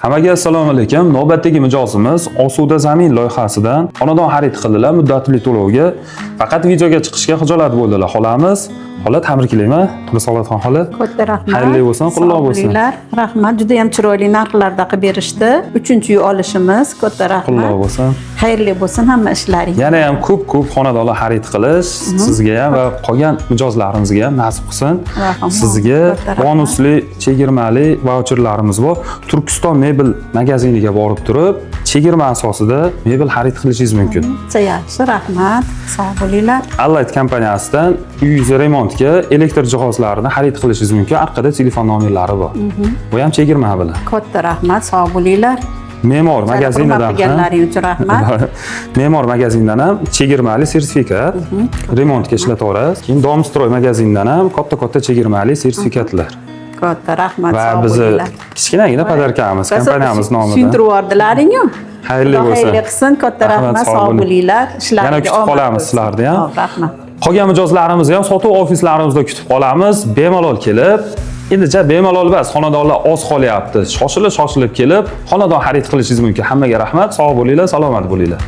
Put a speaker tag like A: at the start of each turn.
A: Hammaga assalomu alaykum. Navbatdagi mijozimiz Osuda zamin loyihasidan xonadon xarid qildilar muddatli to'lovga. Faqat videoga chiqishga xijolat bo'ldilar. Xolamiz, xola tabriklayman. Risolatxon xola.
B: Katta rahmat.
A: Xayrli bo'lsin, qulluq bo'lsin.
B: Rahmat. Juda ham chiroyli narxlarda qilib berishdi. 3-uy olishimiz. Katta rahmat.
A: Qulluq bo'lsin.
B: Xayrli bo'lsin hamma ishlaring.
A: Yana ham ko'p xonadonlar xarid qilish sizga ham va qolgan mijozlarimizga ham nasib qilsin. Sizga bonusli chegirmali vaucherlarimiz bor. Turkiston mebel magaziniga borib turib, chegirma asosida mebel xarid qilishingiz mumkin.
B: Yaxshi, rahmat. Sog' bo'linglar.
A: Allight kompaniyasidan uyingizni remontga elektr jihozlarini xarid qilishingiz mumkin. Orqada telefon nomerlari bor. Bu ham chegirma bilan.
B: Katta rahmat. Sog' bo'linglar.
A: Me'mor magazinidan
B: ham uchun rahmat.
A: Me'mor magazindan ham chegirmali sertifikat remontga ishlataverasiz. Keyin Domstroy magazinidan ham katta chegirmali sertifikatlar.
B: Katta rahmat.
A: Va bizni kichkinagina podarkamiz kompaniyamiz nomidan.
B: Tushuntirib yubordilaring-ku.
A: Xayrli bo'lsin.
B: Xayrli qilsin. Katta rahmat. Sog' bo'linglar.
A: Yana kutib qolamiz sizlarni ham.
B: Rahmat.
A: Qolgan mijozlarimizni ham sotuv ofislarimizda kutib qolamiz. Bemalol kelib, endi bemalol emas, xonadonlar oz qolyapti. Shoshilib kelib, xonadon xarid qilishingiz mumkin. Hammaga rahmat, sog' bo'linglar, salomat bo'linglar.